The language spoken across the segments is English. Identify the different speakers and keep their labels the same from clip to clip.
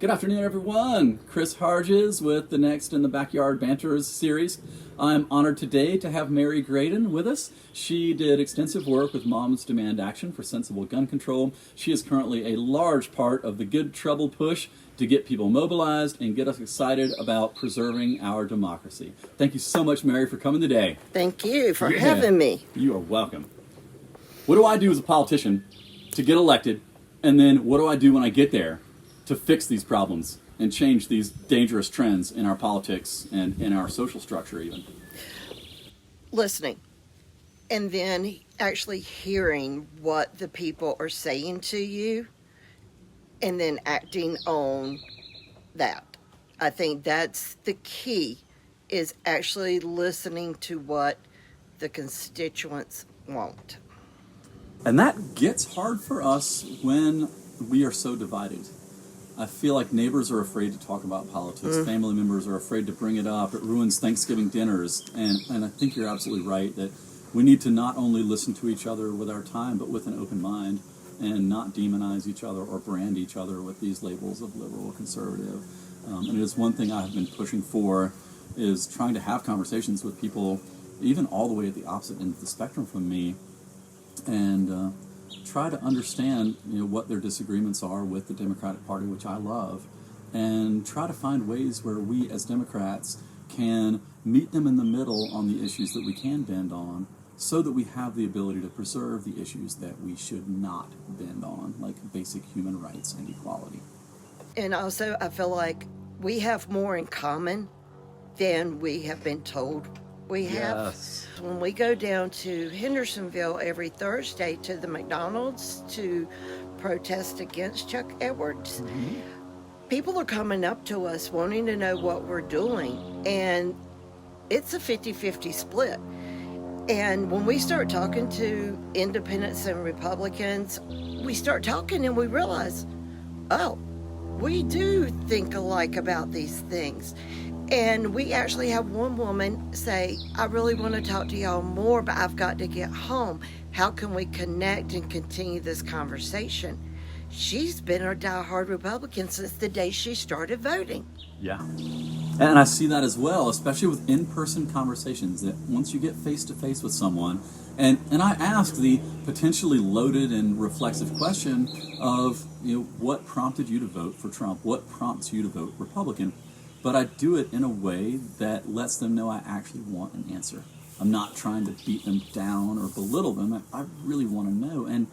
Speaker 1: Good afternoon, everyone. Chris Harges with the Next in the Backyard Banters series. I'm honored today to have Mary Graden with us. She did extensive work with Moms Demand Action for Sensible Gun Control. She is currently a large part of the Good Trouble push to get people mobilized and get us excited about preserving our democracy. Thank you so much, Mary, for coming today.
Speaker 2: Thank you for having me.
Speaker 1: You are welcome. What do I do as a politician to get elected? And then what do I do when I get there to fix these problems and change these dangerous trends in our politics and in our social structure even?
Speaker 2: Listening, and then actually hearing what the people are saying to you, and then acting on that. I think that's the key, is actually listening to what the constituents want.
Speaker 1: And that gets hard for us when we are so divided. I feel like neighbors are afraid to talk about politics. Family members are afraid to bring it up. It ruins Thanksgiving dinners. And I think you're absolutely right that we need to not only listen to each other with our time, but with an open mind and not demonize each other or brand each other with these labels of liberal or conservative. And it is one thing I've been pushing for, is trying to have conversations with people, even all the way at the opposite end of the spectrum from me, and try to understand, what their disagreements are with the Democratic Party, which I love, and try to find ways where we as Democrats can meet them in the middle on the issues that we can bend on, so that we have the ability to preserve the issues that we should not bend on, like basic human rights and equality.
Speaker 2: And also, I feel like we have more in common than we have been told we have.
Speaker 1: Yes.
Speaker 2: When we go down to Hendersonville every Thursday to the McDonald's to protest against Chuck Edwards, people are coming up to us wanting to know what we're doing, and it's a 50-50 split. And when we start talking to independents and Republicans, we start talking and we realize, oh, we do think alike about these things. And we actually have one woman say, I really want to talk to y'all more, but I've got to get home. How can we connect and continue this conversation? She's been a diehard Republican since the day she started voting.
Speaker 1: Yeah. And I see that as well, especially with in-person conversations, that once you get face-to-face with someone, and I ask the potentially loaded and reflexive question of, what prompted you to vote for Trump? What prompts you to vote Republican? But I do it in a way that lets them know I actually want an answer. I'm not trying to beat them down or belittle them. I really want to know. And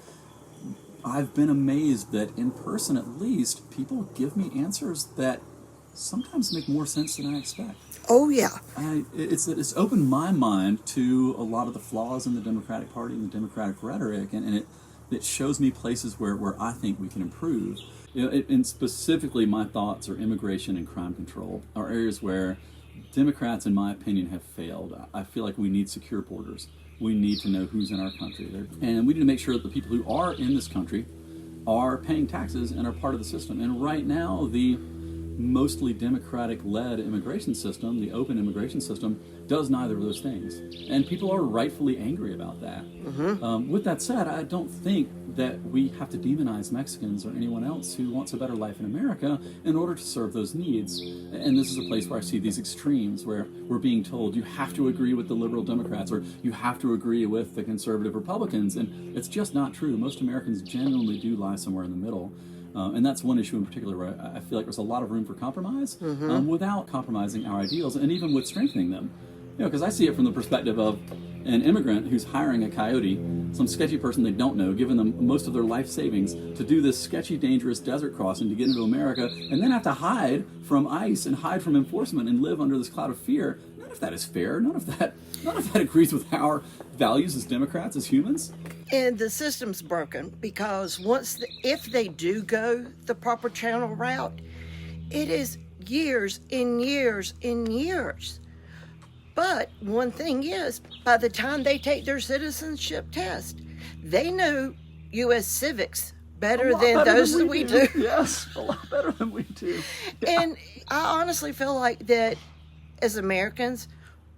Speaker 1: I've been amazed that in person, at least, people give me answers that sometimes make more sense than I expect.
Speaker 2: Oh, yeah.
Speaker 1: It's opened my mind to a lot of the flaws in the Democratic Party and the Democratic rhetoric, and it shows me places where I think we can improve. And specifically, my thoughts are immigration and crime control are areas where Democrats, in my opinion, have failed. I feel like we need secure borders. We need to know who's in our country. And we need to make sure that the people who are in this country are paying taxes and are part of the system. And right now, the mostly Democratic-led immigration system, the open immigration system, does neither of those things. And people are rightfully angry about that. With that said, I don't think that we have to demonize Mexicans or anyone else who wants a better life in America in order to serve those needs. And this is a place where I see these extremes, where we're being told you have to agree with the liberal Democrats or you have to agree with the conservative Republicans. And it's just not true. Most Americans genuinely do lie somewhere in the middle. And that's one issue in particular where I feel like there's a lot of room for compromise without compromising our ideals, and even with strengthening them. Because I see it from the perspective of an immigrant who's hiring a coyote, some sketchy person they don't know, giving them most of their life savings to do this sketchy, dangerous desert crossing to get into America, and then have to hide from ICE and hide from enforcement and live under this cloud of fear. None of that is fair. None of that agrees with our values as Democrats, as humans.
Speaker 2: And the system's broken because if they do go the proper channel route, it is years and years and years. But one thing is, by the time they take their citizenship test, they know U.S. civics better than those that we do.
Speaker 1: Yes, a lot better than we do. Yeah.
Speaker 2: And I honestly feel like that as Americans,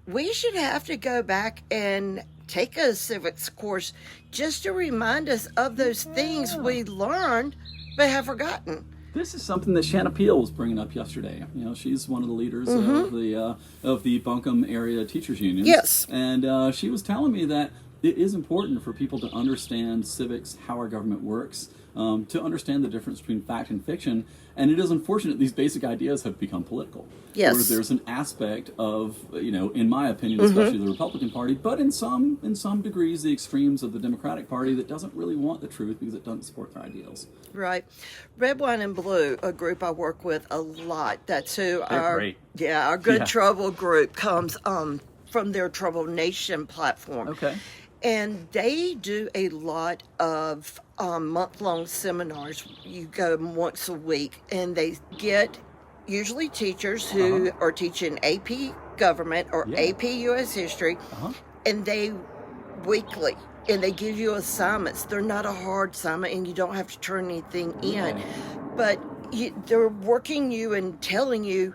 Speaker 2: we should have to go back and take a civics course just to remind us of those things we learned but have forgotten.
Speaker 1: This is something that Shanna Peel was bringing up yesterday. You know, she's one of the leaders of the Buncombe area teachers union.
Speaker 2: Yes.
Speaker 1: And she was telling me that it is important for people to understand civics, how our government works, to understand the difference between fact and fiction. And it is unfortunate these basic ideas have become political.
Speaker 2: Yes.
Speaker 1: Where there's an aspect of, you know, in my opinion, especially the Republican Party, but in some degrees, the extremes of the Democratic Party that doesn't really want the truth because it doesn't support their ideals.
Speaker 2: Right. Red, Wine, and Blue, a group I work with a lot. That's who our Good Trouble group comes from their Trouble Nation platform.
Speaker 1: Okay.
Speaker 2: And they do a lot of month-long seminars. You go once a week, and they get usually teachers who are teaching AP Government or AP U.S. History, and they weekly, and they give you assignments. They're not a hard assignment, and you don't have to turn anything in. But they're working you and telling you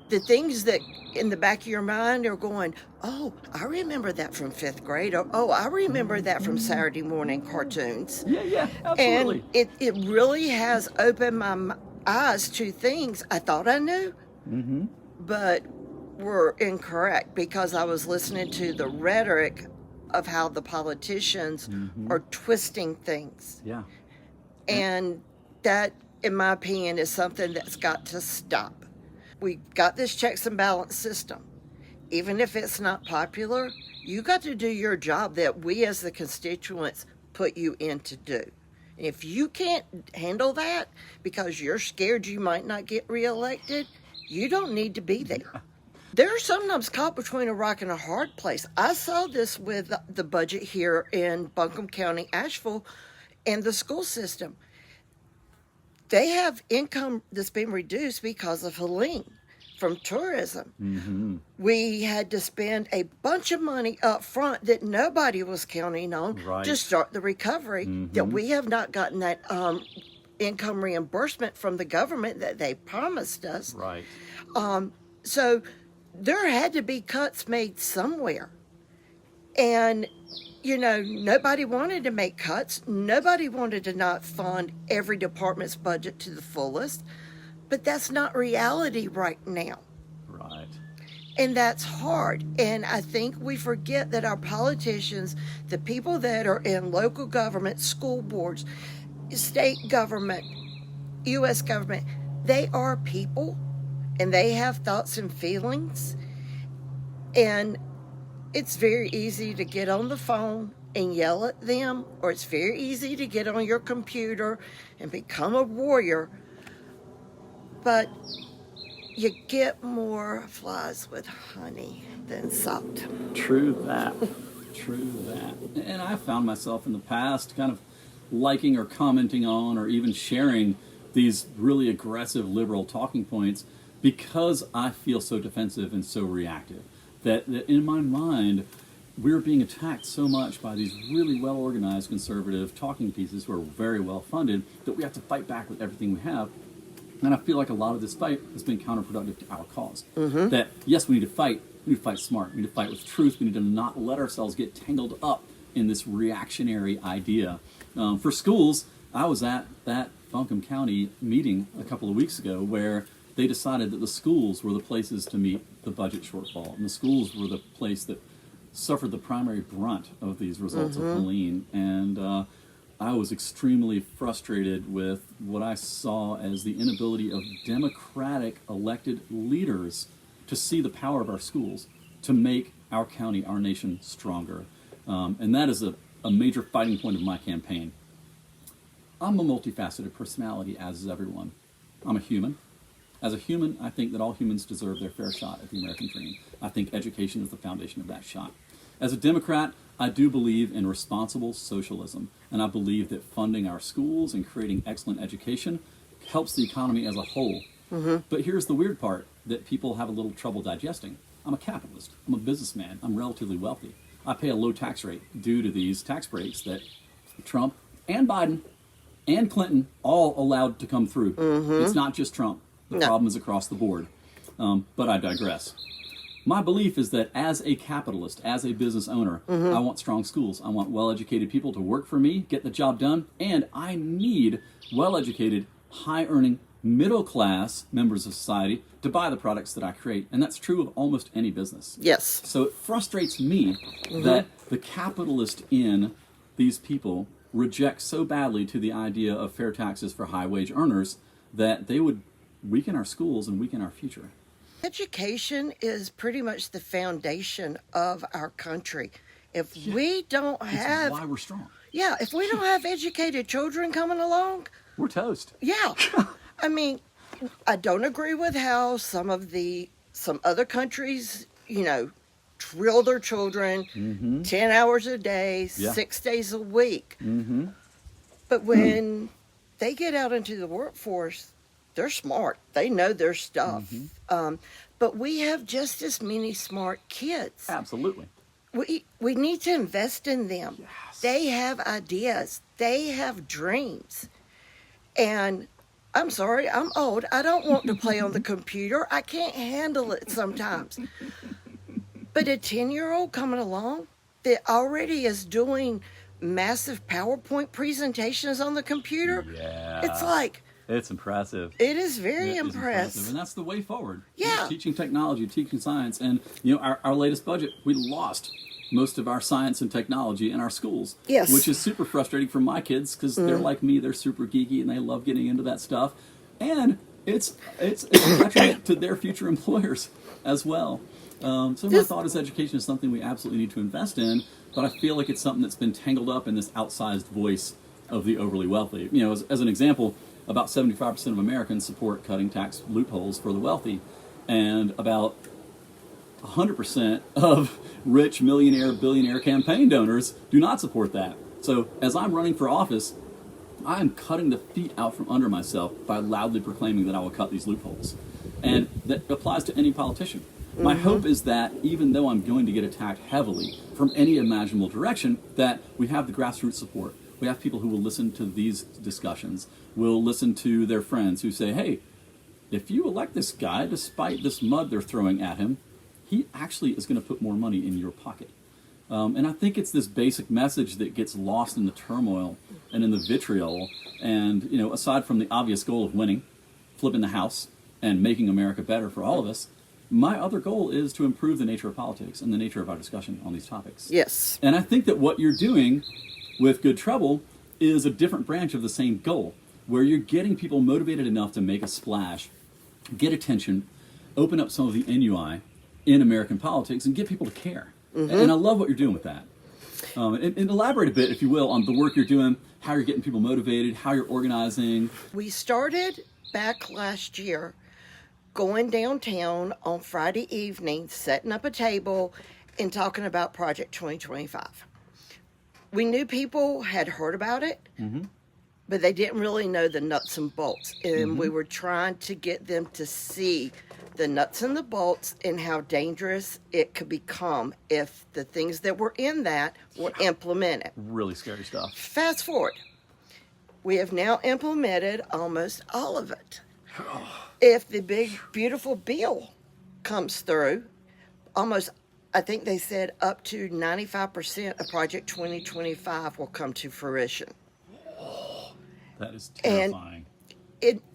Speaker 2: the things that in the back of your mind are going, oh, I remember that from 5th grade, or oh, I remember that from Saturday morning cartoons.
Speaker 1: Yeah, absolutely.
Speaker 2: And it really has opened my eyes to things I thought I knew, but were incorrect because I was listening to the rhetoric of how the politicians are twisting things.
Speaker 1: Yeah.
Speaker 2: And that, in my opinion, is something that's got to stop. We got this checks and balance system. Even if it's not popular, you got to do your job that we as the constituents put you in to do. And if you can't handle that because you're scared you might not get reelected, you don't need to be there. They're sometimes caught between a rock and a hard place. I saw this with the budget here in Buncombe County, Asheville, and the school system. They have income that's been reduced because of Helene from tourism. We had to spend a bunch of money up front that nobody was counting on to start the recovery, that we have not gotten that income reimbursement from the government that they promised us. So there had to be cuts made somewhere. And, you know, nobody wanted to make cuts. Nobody wanted to not fund every department's budget to the fullest. But that's not reality right now.
Speaker 1: Right.
Speaker 2: And that's hard. And I think we forget that our politicians, the people that are in local government, school boards, state government, U.S. government, they are people. And they have thoughts and feelings. And it's very easy to get on the phone and yell at them, or it's very easy to get on your computer and become a warrior. But you get more flies with honey than salt.
Speaker 1: True that. True that. And I found myself in the past kind of liking or commenting on or even sharing these really aggressive liberal talking points because I feel so defensive and so reactive. That in my mind, we're being attacked so much by these really well-organized conservative talking pieces who are very well-funded that we have to fight back with everything we have. And I feel like a lot of this fight has been counterproductive to our cause. That, yes, we need to fight. We need to fight smart. We need to fight with truth. We need to not let ourselves get tangled up in this reactionary idea. For schools, I was at that Buncombe County meeting a couple of weeks ago where they decided that the schools were the places to meet the budget shortfall, and the schools were the place that suffered the primary brunt of these results of Helene. And I was extremely frustrated with what I saw as the inability of democratic elected leaders to see the power of our schools to make our county, our nation, stronger. And that is a major fighting point of my campaign. I'm a multifaceted personality, as is everyone. I'm a human. As a human, I think that all humans deserve their fair shot at the American dream. I think education is the foundation of that shot. As a Democrat, I do believe in responsible socialism, and I believe that funding our schools and creating excellent education helps the economy as a whole. But here's the weird part that people have a little trouble digesting. I'm a capitalist. I'm a businessman. I'm relatively wealthy. I pay a low tax rate due to these tax breaks that Trump and Biden and Clinton all allowed to come through. It's not just Trump. The problem is across the board. But I digress. My belief is that as a capitalist, as a business owner, I want strong schools. I want well-educated people to work for me, get the job done, and I need well-educated high-earning, middle-class members of society to buy the products that I create. And that's true of almost any business.
Speaker 2: Yes.
Speaker 1: So it frustrates me that the capitalist in these people reject so badly to the idea of fair taxes for high-wage earners that they would weaken our schools and weaken our future.
Speaker 2: Education is pretty much the foundation of our country. If we don't have...
Speaker 1: It's why we're strong.
Speaker 2: Yeah, if we don't have educated children coming along...
Speaker 1: We're toast.
Speaker 2: Yeah. I mean, I don't agree with how some other countries, drill their children 10 hours a day, 6 days a week. But when they get out into the workforce, they're smart. They know their stuff. But we have just as many smart kids.
Speaker 1: Absolutely.
Speaker 2: We need to invest in them.
Speaker 1: Yes.
Speaker 2: They have ideas. They have dreams. And I'm sorry, I'm old. I don't want to play on the computer. I can't handle it sometimes. But a 10-year-old coming along that already is doing massive PowerPoint presentations on the computer, it's like...
Speaker 1: It's impressive.
Speaker 2: It is very impressive.
Speaker 1: And that's the way forward.
Speaker 2: Yeah.
Speaker 1: Teaching technology, teaching science. And, our latest budget, we lost most of our science and technology in our schools.
Speaker 2: Yes.
Speaker 1: Which is super frustrating for my kids because they're like me. They're super geeky and they love getting into that stuff. And it's a detriment to their future employers as well. So my thought is education is something we absolutely need to invest in, but I feel like it's something that's been tangled up in this outsized voice of the overly wealthy. As an example, about 75% of Americans support cutting tax loopholes for the wealthy, and about 100% of rich millionaire, billionaire campaign donors do not support that. So as I'm running for office, I'm cutting the feet out from under myself by loudly proclaiming that I will cut these loopholes. And that applies to any politician. My hope is that even though I'm going to get attacked heavily from any imaginable direction, that we have the grassroots support. We have people who will listen to these discussions, will listen to their friends who say, hey, if you elect this guy, despite this mud they're throwing at him, he actually is going to put more money in your pocket. And I think it's this basic message that gets lost in the turmoil and in the vitriol. And, aside from the obvious goal of winning, flipping the house, and making America better for all of us, my other goal is to improve the nature of politics and the nature of our discussion on these topics.
Speaker 2: Yes.
Speaker 1: And I think that what you're doing with Good Trouble is a different branch of the same goal, where you're getting people motivated enough to make a splash, get attention, open up some of the NUI in American politics, and get people to care. And I love what you're doing with that. And elaborate a bit, if you will, on the work you're doing, how you're getting people motivated, how you're organizing.
Speaker 2: We started back last year going downtown on Friday evening, setting up a table and talking about Project 2025. We knew people had heard about it, but they didn't really know the nuts and bolts. And we were trying to get them to see the nuts and the bolts and how dangerous it could become if the things that were in that were implemented.
Speaker 1: Really scary stuff.
Speaker 2: Fast forward. We have now implemented almost all of it. If the big, beautiful bill comes through, I think they said up to 95% of Project 2025 will come to fruition.
Speaker 1: That is terrifying.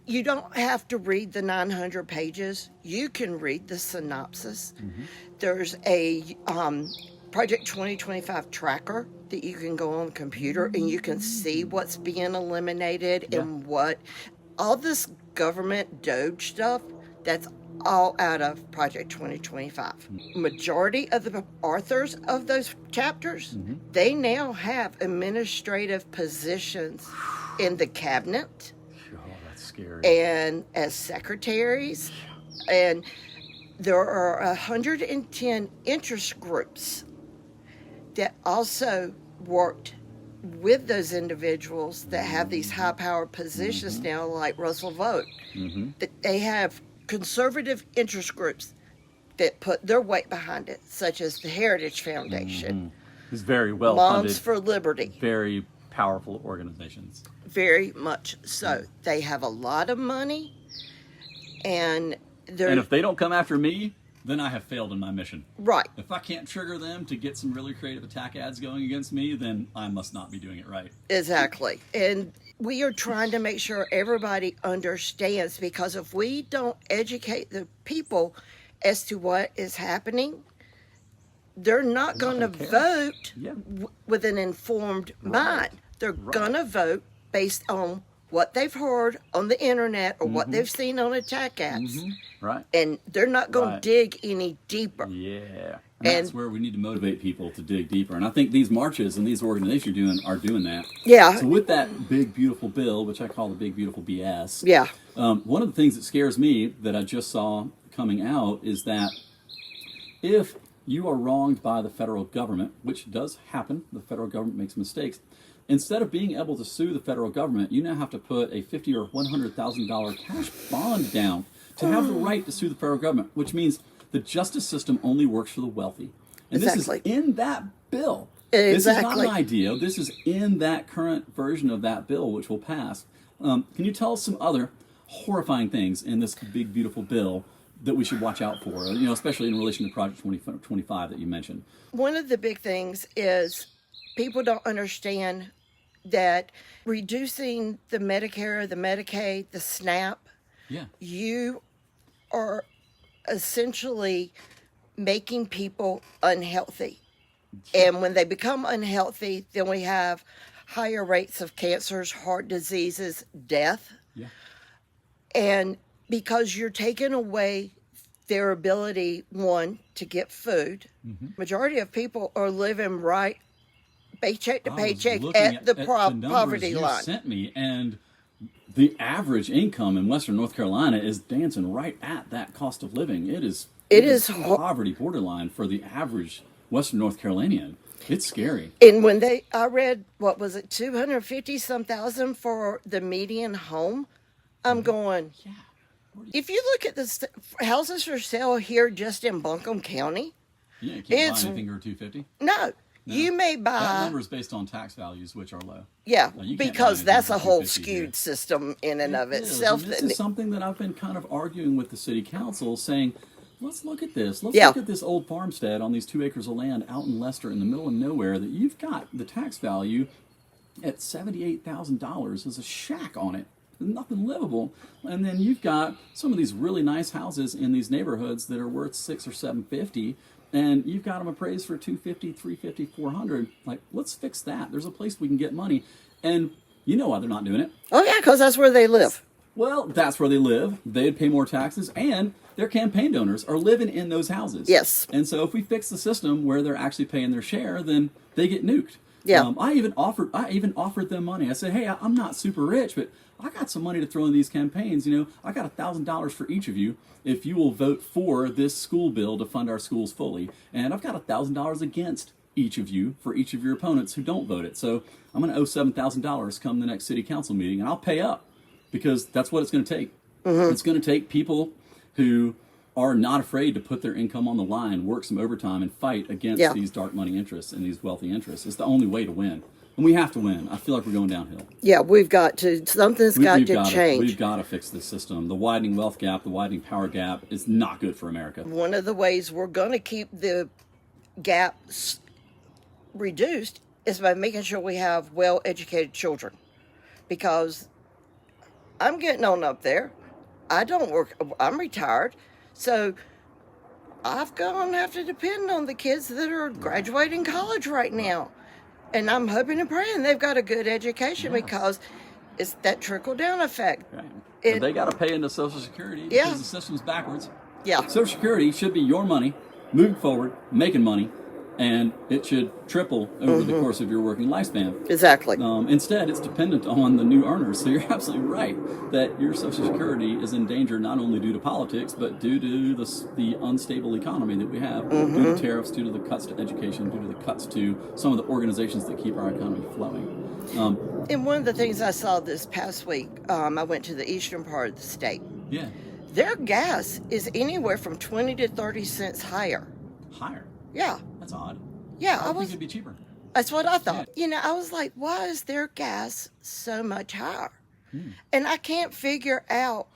Speaker 2: You don't have to read the 900 pages. You can read the synopsis. There's a Project 2025 tracker that you can go on the computer and you can see what's being eliminated and what. All this government Doge stuff, that's all out of Project 2025. Majority of the authors of those chapters, they now have administrative positions in the cabinet.
Speaker 1: Oh, that's scary.
Speaker 2: And as secretaries. And there are 110 interest groups that also worked with those individuals that have these high-powered positions now, like Russell Vogt. They have conservative interest groups that put their weight behind it, such as the Heritage Foundation.
Speaker 1: It's very well funded.
Speaker 2: Moms for Liberty.
Speaker 1: Very powerful organizations.
Speaker 2: Very much so. They have a lot of money, and
Speaker 1: if they don't come after me, then I have failed in my mission.
Speaker 2: Right.
Speaker 1: If I can't trigger them to get some really creative attack ads going against me, then I must not be doing it right.
Speaker 2: Exactly. And we are trying to make sure everybody understands, because if we don't educate the people as to what is happening, they're not going to vote with an informed mind. They're going to vote based on what they've heard on the internet or what they've seen on attack apps.
Speaker 1: Right.
Speaker 2: And they're not going to dig any deeper.
Speaker 1: Yeah. And that's where we need to motivate people to dig deeper. And I think these marches and these organizations are doing that.
Speaker 2: Yeah.
Speaker 1: So with that big, beautiful bill, which I call the big, beautiful BS.
Speaker 2: Yeah.
Speaker 1: One of the things that scares me that I just saw coming out is that if you are wronged by the federal government, which does happen, the federal government makes mistakes, instead of being able to sue the federal government, you now have to put a $50,000 or $100,000 cash bond down to have the right to sue the federal government, which means the justice system only works for the wealthy. And this is in that bill. This is not an idea. This is in that current version of that bill, which will pass. Can you tell us some other horrifying things in this big, beautiful bill that we should watch out for, especially in relation to Project 2025 that you mentioned?
Speaker 2: One of the big things is people don't understand that reducing the Medicare, the Medicaid, the SNAP, you are essentially making people unhealthy. And when they become unhealthy, then we have higher rates of cancers, heart diseases, death.
Speaker 1: Yeah.
Speaker 2: And because you're taking away their ability, one, to get food. Majority of people are living right paycheck to paycheck at the poverty line.
Speaker 1: You sent me, and the average income in Western North Carolina is dancing right at that cost of living. It is poverty borderline for the average Western North Carolinian. It's scary.
Speaker 2: And when I read, what was it, 250-some thousand for the median home, I'm going, if you look at the houses for sale here just in Buncombe County,
Speaker 1: you can't buy anything for $250.
Speaker 2: No. You may buy.
Speaker 1: That number is based on tax values, which are low.
Speaker 2: Yeah, because that's a whole skewed system in and of itself.
Speaker 1: And this is something that I've been kind of arguing with the city council, saying, let's look at this. Let's look at this old farmstead on these 2 acres of land out in Leicester in the middle of nowhere that you've got the tax value at $78,000 as a shack on it. Nothing livable. And then you've got some of these really nice houses in these neighborhoods that are worth $600 or $750. And you've got them appraised for $250, $350, $400. Like, let's fix that. There's a place we can get money. And you know why they're not doing it.
Speaker 2: Oh, yeah, because that's where they live.
Speaker 1: Well, that's where they live. They'd pay more taxes. And their campaign donors are living in those houses.
Speaker 2: Yes.
Speaker 1: And so if we fix the system where they're actually paying their share, then they get nuked.
Speaker 2: Yeah.
Speaker 1: I even offered them money. I said, hey, I'm not super rich, but I got some money to throw in these campaigns. I got $1,000 for each of you if you will vote for this school bill to fund our schools fully. And I've got $1,000 against each of you for each of your opponents who don't vote it. So I'm going to owe $7,000 come the next city council meeting, and I'll pay up because that's what it's going to take. It's going to take people who are not afraid to put their income on the line, work some overtime, and fight against these dark money interests and these wealthy interests. It's the only way to win. And we have to win. I feel like we're going downhill.
Speaker 2: Yeah, we've got to. Something's got to change.
Speaker 1: We've got to fix this system. The widening wealth gap, the widening power gap is not good for America.
Speaker 2: One of the ways we're going to keep the gap reduced is by making sure we have well-educated children. Because I'm getting on up there. I don't work. I'm retired. So I'm going to have to depend on the kids that are graduating college right now. And I'm hoping and praying they've got a good education because it's that trickle-down effect.
Speaker 1: Right. But they got to pay into Social Security because the system's backwards.
Speaker 2: Yeah.
Speaker 1: Social Security should be your money, moving forward, making money, and it should triple over the course of your working lifespan.
Speaker 2: Exactly.
Speaker 1: Instead, it's dependent on the new earners. So you're absolutely right that your Social Security is in danger not only due to politics, but due to the unstable economy that we have, due to tariffs, due to the cuts to education, due to the cuts to some of the organizations that keep our economy flowing.
Speaker 2: And one of the things I saw this past week, I went to the eastern part of the state.
Speaker 1: Yeah.
Speaker 2: Their gas is anywhere from 20 to 30 cents higher.
Speaker 1: Higher?
Speaker 2: Yeah.
Speaker 1: That's odd.
Speaker 2: Yeah,
Speaker 1: I think it'd be cheaper.
Speaker 2: That's what I thought. Yeah. I was like, why is their gas so much higher? And I can't figure out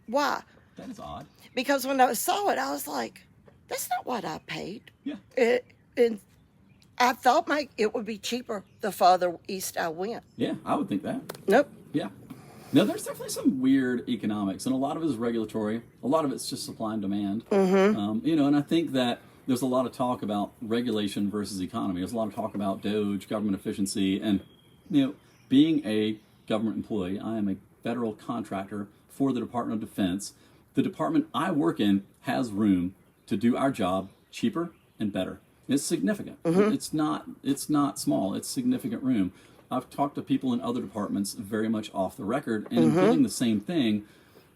Speaker 2: why.
Speaker 1: That is odd.
Speaker 2: Because when I saw it, I was like, that's not what I paid.
Speaker 1: Yeah.
Speaker 2: And I thought it would be cheaper the farther east I went.
Speaker 1: Yeah, I would think that.
Speaker 2: Nope.
Speaker 1: Yeah. No, there's definitely some weird economics, and a lot of it is regulatory. A lot of it's just supply and demand. And I think that there's a lot of talk about regulation versus economy. There's a lot of talk about DOGE, government efficiency, and being a government employee, I am a federal contractor for the Department of Defense. The department I work in has room to do our job cheaper and better. It's significant. It's not small. It's significant room. I've talked to people in other departments very much off the record and getting the same thing,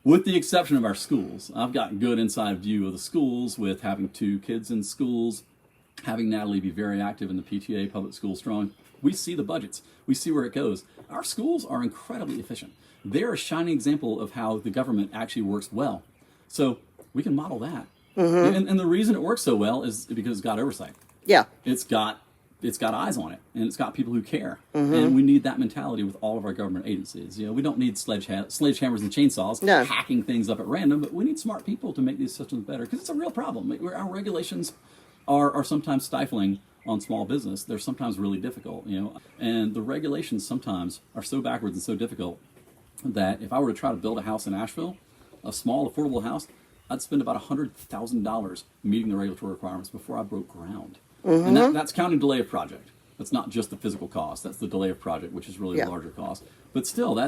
Speaker 1: with the exception of our schools. I've got good inside view of the schools with having 2 kids in schools, having Natalie be very active in the PTA, Public School Strong. We see the budgets. We see where it goes. Our schools are incredibly efficient. They're a shining example of how the government actually works well. So we can model that. And the reason it works so well is because it's got oversight.
Speaker 2: Yeah.
Speaker 1: It's got eyes on it, and it's got people who care. And we need that mentality with all of our government agencies. We don't need sledgehammers and chainsaws hacking things up at random, but we need smart people to make these systems better, because it's a real problem. Our regulations are sometimes stifling on small business. They're sometimes really difficult, and the regulations sometimes are so backwards and so difficult that if I were to try to build a house in Asheville, a small, affordable house, I'd spend about $100,000 meeting the regulatory requirements before I broke ground. And that's counting delay of project. That's not just the physical cost. That's the delay of project, which is really a larger cost. But still,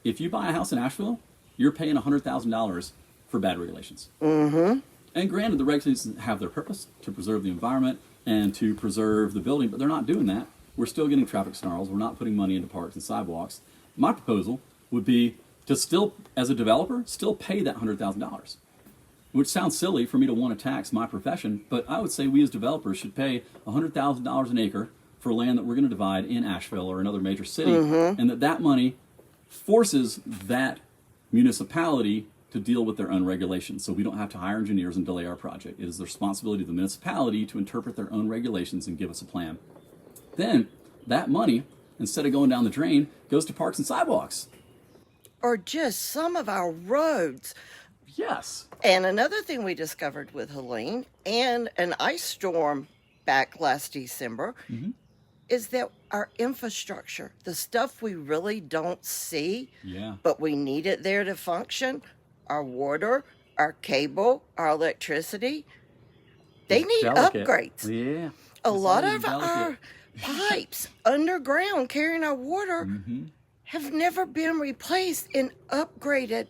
Speaker 1: if you buy a house in Asheville, you're paying $100,000 for bad regulations. And granted, the regulations have their purpose to preserve the environment and to preserve the building, but they're not doing that. We're still getting traffic snarls. We're not putting money into parks and sidewalks. My proposal would be to still, as a developer, still pay that $100,000. Which sounds silly for me to want to tax my profession, but I would say we as developers should pay $100,000 an acre for land that we're going to divide in Asheville or another major city, and that money forces that municipality to deal with their own regulations, so we don't have to hire engineers and delay our project. It is the responsibility of the municipality to interpret their own regulations and give us a plan. Then that money, instead of going down the drain, goes to parks and sidewalks.
Speaker 2: Or just some of our roads.
Speaker 1: Yes.
Speaker 2: And another thing we discovered with Helene and an ice storm back last December is that our infrastructure, the stuff we really don't see, but we need it there to function, our water, our cable, our electricity, they need upgrades.
Speaker 1: Yeah.
Speaker 2: A lot of our pipes underground carrying our water have never been replaced and upgraded.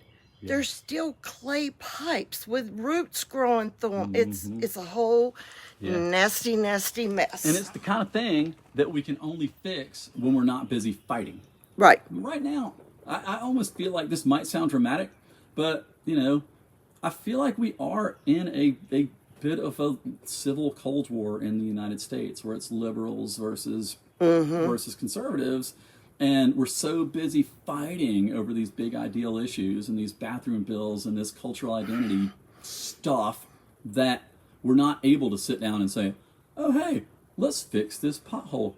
Speaker 2: There's still clay pipes with roots growing through them. It's a whole nasty, nasty mess.
Speaker 1: And it's the kind of thing that we can only fix when we're not busy fighting.
Speaker 2: Right.
Speaker 1: Right now, I almost feel like this might sound dramatic, but, I feel like we are in a bit of a civil Cold War in the United States, where it's liberals versus conservatives. And we're so busy fighting over these big ideal issues and these bathroom bills and this cultural identity stuff that we're not able to sit down and say, oh, hey, let's fix this pothole.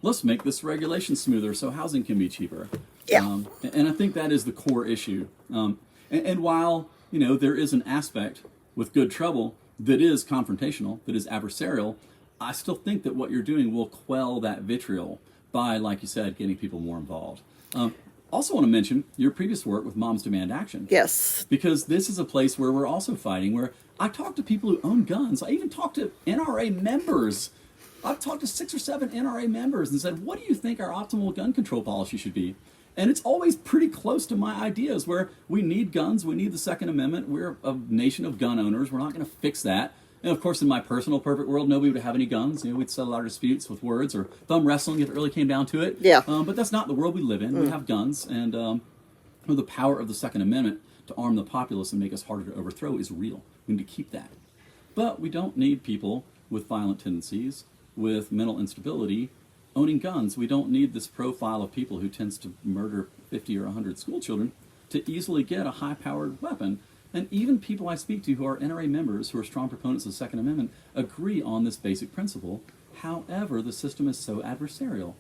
Speaker 1: Let's make this regulation smoother so housing can be cheaper.
Speaker 2: Yeah.
Speaker 1: And I think that is the core issue. And while, there is an aspect with good trouble that is confrontational, that is adversarial, I still think that what you're doing will quell that vitriol by, like you said, getting people more involved. Also want to mention your previous work with Moms Demand Action.
Speaker 2: Yes.
Speaker 1: Because this is a place where we're also fighting, where I talk to people who own guns. I even talk to NRA members. I've talked to 6 or 7 NRA members and said, what do you think our optimal gun control policy should be? And it's always pretty close to my ideas, where we need guns, we need the Second Amendment, we're a nation of gun owners, we're not going to fix that. And of course, in my personal perfect world, nobody would have any guns. We'd settle our disputes with words or thumb wrestling if it really came down to it.
Speaker 2: Yeah.
Speaker 1: But that's not the world we live in. We have guns, and the power of the Second Amendment to arm the populace and make us harder to overthrow is real. We need to keep that. But we don't need people with violent tendencies, with mental instability, owning guns. We don't need this profile of people who tends to murder 50 or 100 school children to easily get a high-powered weapon. And even people I speak to who are NRA members, who are strong proponents of the Second Amendment, agree on this basic principle. However, the system is so adversarial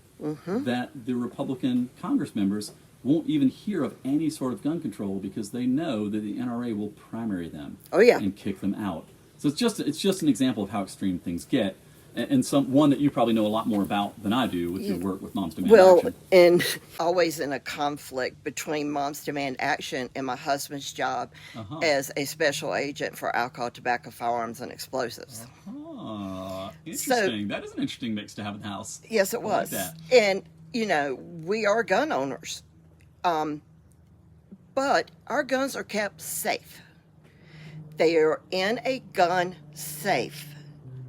Speaker 1: that the Republican Congress members won't even hear of any sort of gun control because they know that the NRA will primary them and kick them out. So it's just an example of how extreme things get. and one that you probably know a lot more about than I do with your work with Moms Demand
Speaker 2: Well,
Speaker 1: Action.
Speaker 2: and always in a conflict between Moms Demand Action and my husband's job as a special agent for alcohol, tobacco, firearms, and explosives.
Speaker 1: Interesting. That is an interesting mix to have in the house.
Speaker 2: Yes, it was.
Speaker 1: Like that.
Speaker 2: And, we are gun owners. But our guns are kept safe. They are in a gun safe.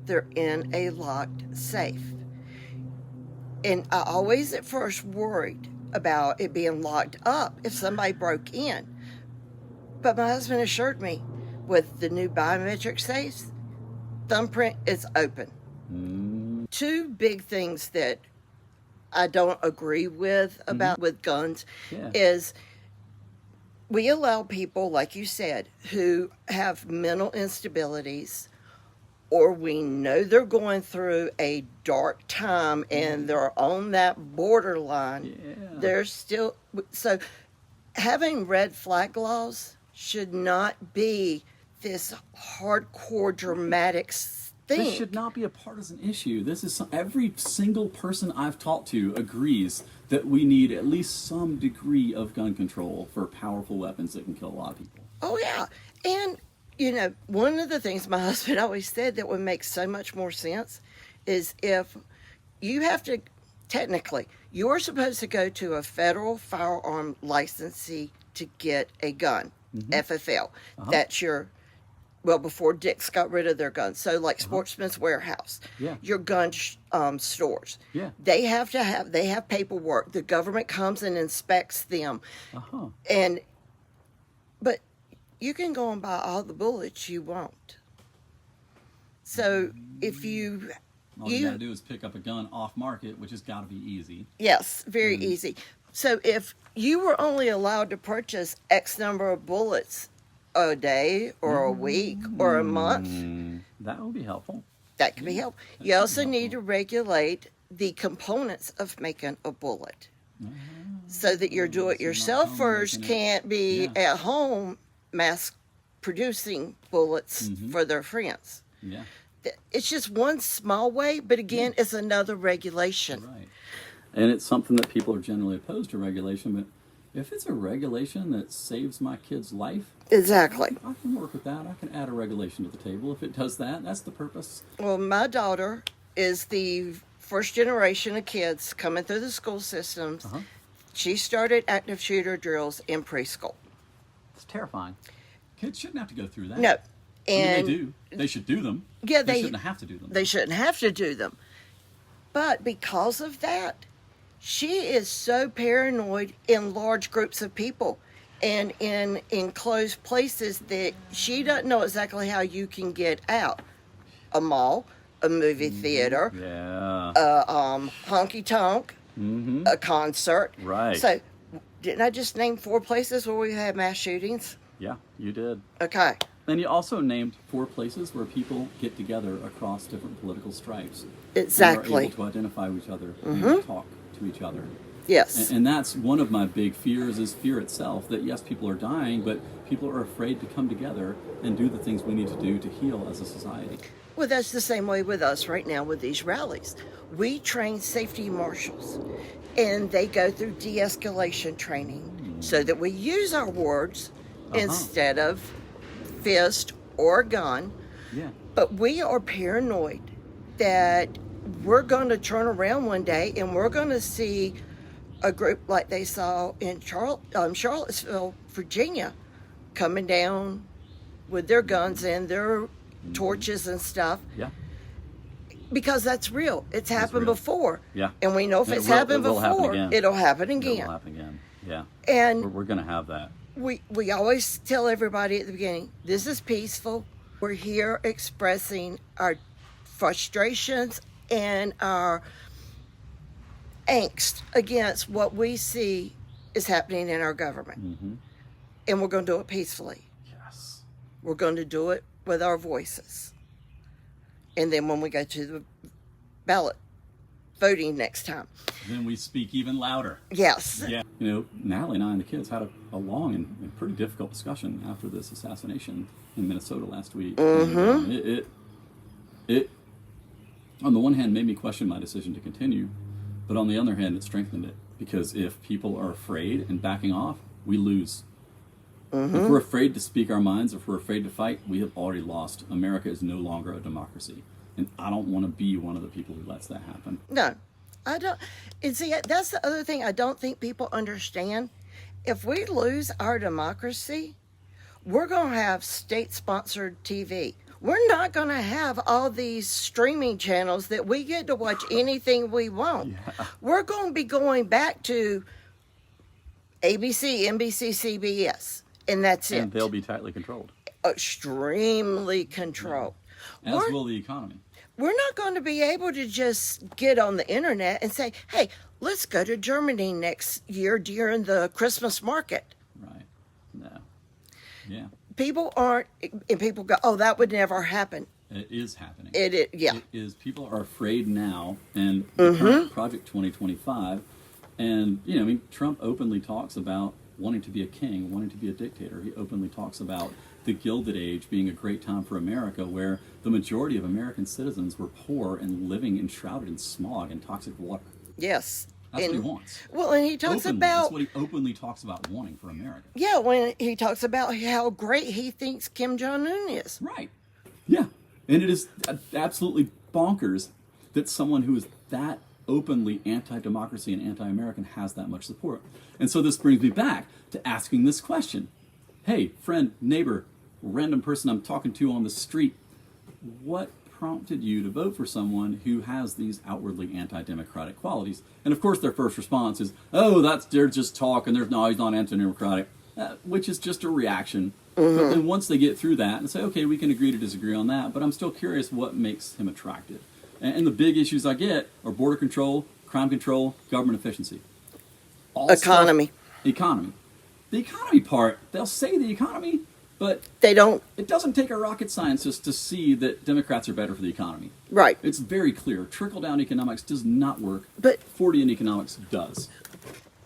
Speaker 2: They're in a locked safe. And I always at first worried about it being locked up if somebody broke in. But my husband assured me with the new biometric safes, thumbprint is open. Two big things that I don't agree with about with guns is we allow people, like you said, who have mental instabilities, or we know they're going through a dark time and they're on that borderline.
Speaker 1: Yeah.
Speaker 2: They're still, so having red flag laws should not be this hardcore dramatic thing.
Speaker 1: This should not be a partisan issue. This is every single person I've talked to agrees that we need at least some degree of gun control for powerful weapons that can kill a lot of people.
Speaker 2: Oh, yeah. And, one of the things my husband always said that would make so much more sense is if you have to, technically, you're supposed to go to a federal firearm licensee to get a gun, FFL. That's before Dick's got rid of their guns. So like Sportsman's Warehouse, your gun stores.
Speaker 1: Yeah.
Speaker 2: They have paperwork. The government comes and inspects them. But you can go and buy all the bullets you want. So if
Speaker 1: all you gotta do is pick up a gun off market, which has got to be easy.
Speaker 2: Yes, very easy. So if you were only allowed to purchase X number of bullets a day or a week or a month,
Speaker 1: that would be helpful.
Speaker 2: That could be helpful. You also need to regulate the components of making a bullet so that your do-it-yourselfers can't be at home mass producing bullets for their friends.
Speaker 1: Yeah.
Speaker 2: It's just one small way, but again, it's another regulation.
Speaker 1: Right. And it's something that people are generally opposed to regulation, but if it's a regulation that saves my kid's life,
Speaker 2: exactly,
Speaker 1: I can work with that. I can add a regulation to the table. If it does that, that's the purpose.
Speaker 2: Well, my daughter is the first generation of kids coming through the school systems. She started active shooter drills in preschool.
Speaker 1: It's terrifying. Kids shouldn't have to go through that.
Speaker 2: No.
Speaker 1: And they do. They should do them.
Speaker 2: Yeah,
Speaker 1: they shouldn't have to do them.
Speaker 2: They shouldn't have to do them. But because of that, she is so paranoid in large groups of people and in enclosed places that she doesn't know exactly how you can get out. A mall, a movie theater, a honky tonk, a concert.
Speaker 1: Right.
Speaker 2: So, didn't I just name 4 places where we had mass shootings?
Speaker 1: Yeah, you did.
Speaker 2: Okay.
Speaker 1: And you also named 4 places where people get together across different political stripes.
Speaker 2: Exactly.
Speaker 1: And are able to identify with each other and talk to each other.
Speaker 2: Yes.
Speaker 1: And that's one of my big fears is fear itself, that yes, people are dying, but people are afraid to come together and do the things we need to do to heal as a society.
Speaker 2: Well, that's the same way with us right now with these rallies. We train safety marshals, and they go through de-escalation training so that we use our words instead of fist or gun.
Speaker 1: Yeah.
Speaker 2: But we are paranoid that we're going to turn around one day and we're going to see a group like they saw in Charlottesville, Virginia, coming down with their guns and their torches and stuff.
Speaker 1: Yeah.
Speaker 2: Because that's real. It's happened before.
Speaker 1: Yeah.
Speaker 2: And we know if it's happened before, it'll happen again.
Speaker 1: It'll happen again. Yeah.
Speaker 2: And
Speaker 1: we're going to have that.
Speaker 2: We always tell everybody at the beginning, this is peaceful. We're here expressing our frustrations and our angst against what we see is happening in our government. And we're going to do it peacefully.
Speaker 1: Yes.
Speaker 2: We're going to do it with our voices. And then when we go to the ballot voting next time,
Speaker 1: then we speak even louder.
Speaker 2: Yes.
Speaker 1: Yeah. Natalie and I and the kids had a long and pretty difficult discussion after this assassination in Minnesota last week. And, on the one hand, made me question my decision to continue, but on the other hand, it strengthened it. Because if people are afraid and backing off, we lose. If we're afraid to speak our minds, if we're afraid to fight, we have already lost. America is no longer a democracy. And I don't want to be one of the people who lets that happen.
Speaker 2: No, I don't. And see, that's the other thing I don't think people understand. If we lose our democracy, we're going to have state-sponsored TV. We're not going to have all these streaming channels that we get to watch anything we want.
Speaker 1: Yeah.
Speaker 2: We're going to be going back to ABC, NBC, CBS, and that's it.
Speaker 1: And they'll be tightly controlled.
Speaker 2: Extremely controlled.
Speaker 1: As will the economy.
Speaker 2: We're not going to be able to just get on the internet and say, hey, let's go to Germany next year during the Christmas market.
Speaker 1: Right. No. Yeah.
Speaker 2: People aren't, and people go, oh, that would never happen.
Speaker 1: It is happening.
Speaker 2: Yeah.
Speaker 1: It is. People are afraid now, and the current Project 2025, and, I mean, Trump openly talks about wanting to be a king, wanting to be a dictator. He openly talks about the Gilded Age being a great time for America, where the majority of American citizens were poor and living enshrouded in smog and toxic water.
Speaker 2: Yes.
Speaker 1: That's what he wants.
Speaker 2: Well, and he talks
Speaker 1: Openly,
Speaker 2: about...
Speaker 1: That's what he openly talks about wanting for America.
Speaker 2: Yeah, when he talks about how great he thinks Kim Jong-un is.
Speaker 1: Right. Yeah. And it is absolutely bonkers that someone who is that openly anti-democracy and anti-American has that much support. And so this brings me back to asking this question. Hey, friend, neighbor, random person I'm talking to on the street, what prompted you to vote for someone who has these outwardly anti-democratic qualities? And of course their first response is, oh, they're just talking, he's not anti-democratic, which is just a reaction. But then once they get through that and say, okay, we can agree to disagree on that, but I'm still curious what makes him attractive. And the big issues I get are border control, crime control, government efficiency.
Speaker 2: Economy.
Speaker 1: Economy. The economy part, they'll say the economy, but
Speaker 2: they don't.
Speaker 1: It doesn't take a rocket scientist to see that Democrats are better for the economy.
Speaker 2: Right.
Speaker 1: It's very clear. Trickle-down economics does not work.
Speaker 2: But
Speaker 1: Fortean economics does.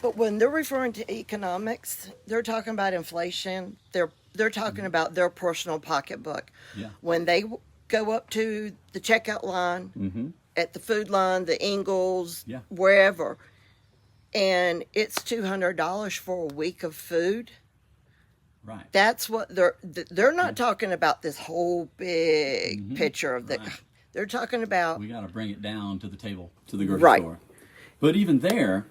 Speaker 2: But when they're referring to economics, they're talking about inflation. They're talking about their personal pocketbook.
Speaker 1: Yeah.
Speaker 2: When they go up to the checkout line, at the food line, the Ingles, wherever, and it's $200 for a week of food.
Speaker 1: Right.
Speaker 2: That's what they're not talking about this whole big picture of the. Right. They're talking about.
Speaker 1: We got to bring it down to the table, to the grocery store. But even there,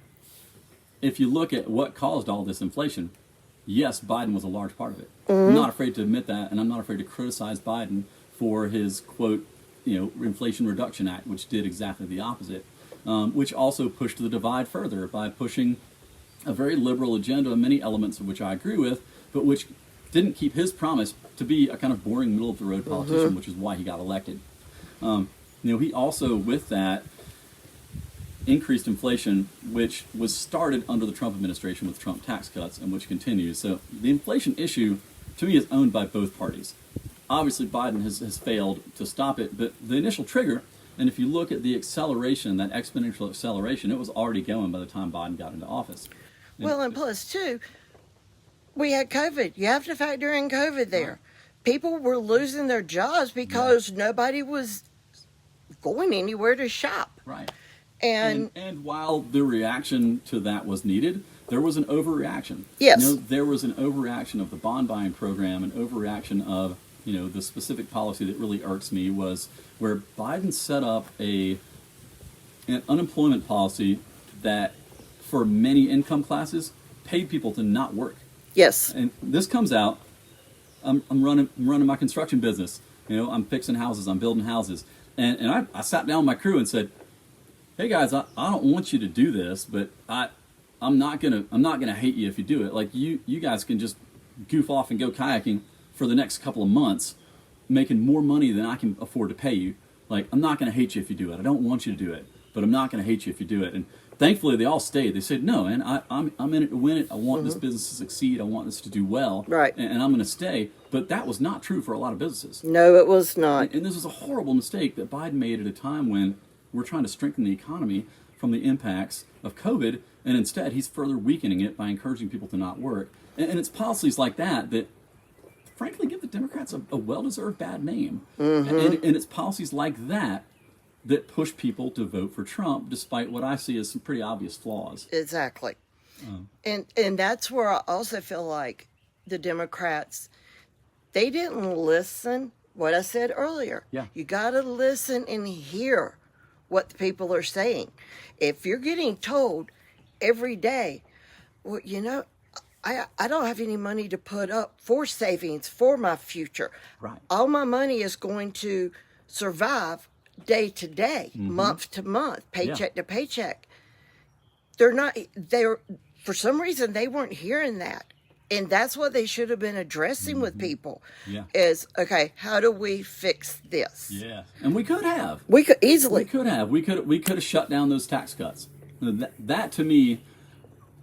Speaker 1: if you look at what caused all this inflation, yes, Biden was a large part of it. I'm not afraid to admit that, and I'm not afraid to criticize Biden for his quote, Inflation Reduction Act, which did exactly the opposite, which also pushed the divide further by pushing a very liberal agenda, many elements of which I agree with, but which didn't keep his promise to be a kind of boring, middle-of-the-road politician, which is why he got elected. He also, with that, increased inflation, which was started under the Trump administration with Trump tax cuts, and which continues. So the inflation issue, to me, is owned by both parties. Obviously, Biden has failed to stop it, but the initial trigger, and if you look at the acceleration, that exponential acceleration, it was already going by the time Biden got into office.
Speaker 2: And plus, too, we had COVID. You have to factor in COVID there. Right. People were losing their jobs because nobody was going anywhere to shop.
Speaker 1: Right. And while the reaction to that was needed, there was an overreaction.
Speaker 2: Yes.
Speaker 1: There was an overreaction of the bond buying program, an overreaction of, the specific policy that really irks me was where Biden set up an unemployment policy that, for many income classes, paid people to not work.
Speaker 2: Yes.
Speaker 1: And this comes out, I'm running my construction business. I'm fixing houses, I'm building houses. And I sat down with my crew and said, hey guys, I don't want you to do this, but I'm not gonna hate you if you do it. Like you guys can just goof off and go kayaking for the next couple of months, making more money than I can afford to pay you. Like, I'm not gonna hate you if you do it. I don't want you to do it, but I'm not gonna hate you if you do it. And thankfully they all stayed. They said, no, man, I'm in it to win it. I want this business to succeed. I want this to do well.
Speaker 2: Right.
Speaker 1: And I'm gonna stay. But that was not true for a lot of businesses.
Speaker 2: No, it was not.
Speaker 1: And this was a horrible mistake that Biden made at a time when we're trying to strengthen the economy from the impacts of COVID, and instead he's further weakening it by encouraging people to not work. And it's policies like that frankly give the Democrats a well-deserved bad name. And it's policies like that that push people to vote for Trump, despite what I see as some pretty obvious flaws.
Speaker 2: Exactly. And that's where I also feel like the Democrats, they didn't listen. What I said earlier.
Speaker 1: Yeah.
Speaker 2: You got to listen and hear what the people are saying. If you're getting told every day, well, you know, I don't have any money to put up for savings for my future.
Speaker 1: Right.
Speaker 2: All my money is going to survive day to day, month to month, paycheck to paycheck. They're for some reason they weren't hearing that. And that's what they should have been addressing with people.
Speaker 1: Yeah.
Speaker 2: Is, okay, how do we fix this?
Speaker 1: Yeah. And we could have.
Speaker 2: We could easily.
Speaker 1: We could have shut down those tax cuts. That to me,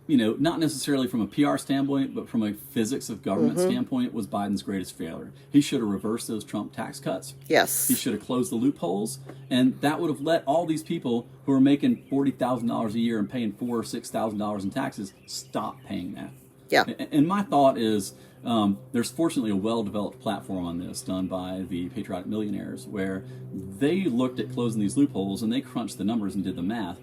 Speaker 1: you know, not necessarily from a PR standpoint, but from a physics of government standpoint, was Biden's greatest failure. He should have reversed those Trump tax cuts.
Speaker 2: Yes.
Speaker 1: He should have closed the loopholes, and that would have let all these people who are making $40,000 a year and paying $4,000 or $6,000 in taxes stop paying that.
Speaker 2: Yeah.
Speaker 1: And my thought is, there's fortunately a well-developed platform on this done by the Patriotic Millionaires, where they looked at closing these loopholes and they crunched the numbers and did the math.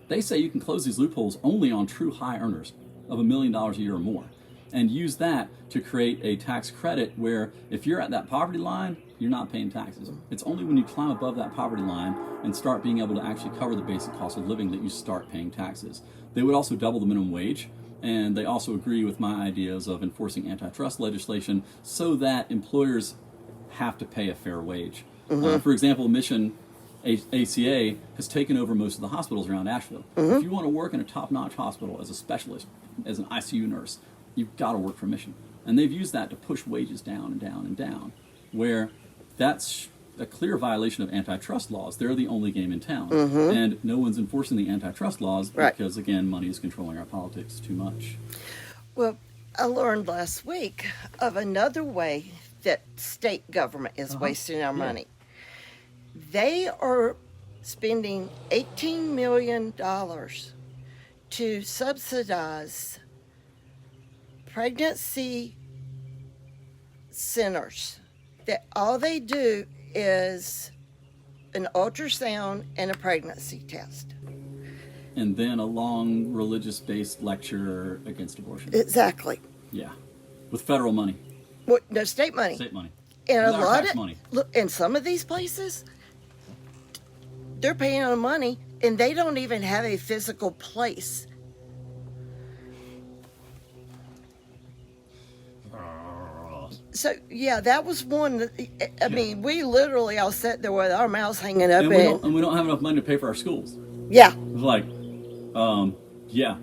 Speaker 1: They say you can close these loopholes only on true high earners of $1 million a year or more, and use that to create a tax credit where if you're at that poverty line, you're not paying taxes. It's only when you climb above that poverty line and start being able to actually cover the basic cost of living that you start paying taxes. They would also double the minimum wage, and they also agree with my ideas of enforcing antitrust legislation so that employers have to pay a fair wage. For example, Mission ACA has taken over most of the hospitals around Asheville. If you want to work in a top-notch hospital as a specialist, as an ICU nurse, you've got to work for Mission. And they've used that to push wages down and down and down, where that's a clear violation of antitrust laws. They're the only game in town. And no one's enforcing the antitrust laws because, again, money is controlling our politics too much.
Speaker 2: Well, I learned last week of another way that state government is wasting our money. They are spending $18 million to subsidize pregnancy centers that all they do is an ultrasound and a pregnancy test.
Speaker 1: And then a long religious-based lecture against abortion.
Speaker 2: Exactly.
Speaker 1: Yeah. With federal money.
Speaker 2: Well, no, state money.
Speaker 1: State money.
Speaker 2: And
Speaker 1: With
Speaker 2: a
Speaker 1: our
Speaker 2: lot
Speaker 1: tax
Speaker 2: of
Speaker 1: money.
Speaker 2: look, in some of these places, they're paying on money, and they don't even have a physical place. So yeah, that was one. That, I mean, we literally all sat there with our mouths hanging up,
Speaker 1: And we don't have enough money to pay for our schools.
Speaker 2: Yeah.
Speaker 1: It's like, yeah,